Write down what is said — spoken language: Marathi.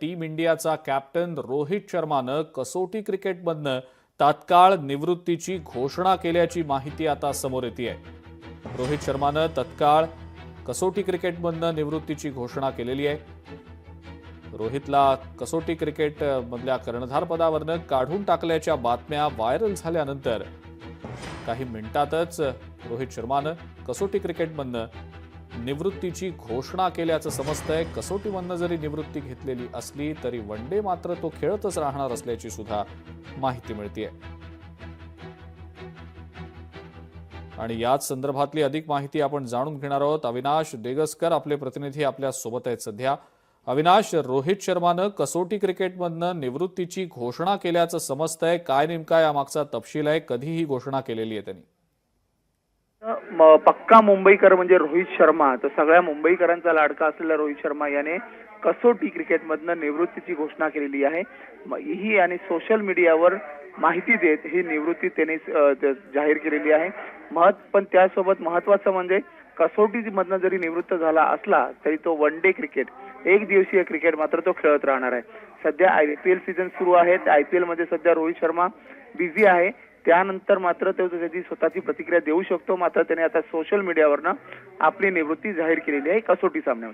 टीम इंडियाचा कॅप्टन रोहित शर्मानं कसोटी क्रिकेटमधनं तात्काळ निवृत्तीची घोषणा केल्याची माहिती आता समोर येते. रोहित शर्मानं तत्काळ कसोटी क्रिकेटमधनं निवृत्तीची घोषणा केलेली आहे. रोहितला कसोटी क्रिकेट मधल्या कर्णधार पदावरनं काढून टाकल्याच्या बातम्या व्हायरल झाल्यानंतर काही मिनिटातच रोहित शर्मानं कसोटी क्रिकेटमधनं निवृत्तीची घोषणा केल्याचं समजतंय. कसोटीमधनं जरी निवृत्ती घेतलेली असली तरी वनडे मात्र तो खेळतच राहणार असल्याची सुद्धा माहिती मिळतेय. आणि याच संदर्भातली अधिक माहिती आपण जाणून घेणार आहोत. अविनाश देगसकर आपले प्रतिनिधी आपल्या सोबत आहेत सध्या. अविनाश, रोहित शर्मानं कसोटी क्रिकेटमधनं निवृत्तीची घोषणा केल्याचं समजतंय. काय नेमका यामागचा तपशील आहे? कधी ही घोषणा केलेली आहे त्यांनी? पक्का मुंबईकर म्हणजे रोहित शर्मा, तर सगळ्या मुंबईकरांचा लाडका असलेला रोहित शर्मा याने कसोटी क्रिकेटमधनं निवृत्तीची घोषणा केलेली आहे. ही आणि सोशल मीडियावर माहिती देत ही निवृत्ती त्याने जाहीर केलेली आहे. पण त्यासोबत महत्वाचं म्हणजे कसोटीमधनं जरी निवृत्त झाला असला तरी तो वन डे क्रिकेट, एक दिवसीय क्रिकेट मात्र तो खेळत राहणार आहे. सध्या IPL सीझन सुरू आहे. IPL मध्ये सध्या रोहित शर्मा बिझी आहे. त्यानंतर मात्र तो त्याची स्वतःची प्रतिक्रिया देऊ शकतो. मात्र त्याने आता सोशल मीडियावरनं आपली निवृत्ती जाहीर केलेली आहे कसोटी सामन्यावर.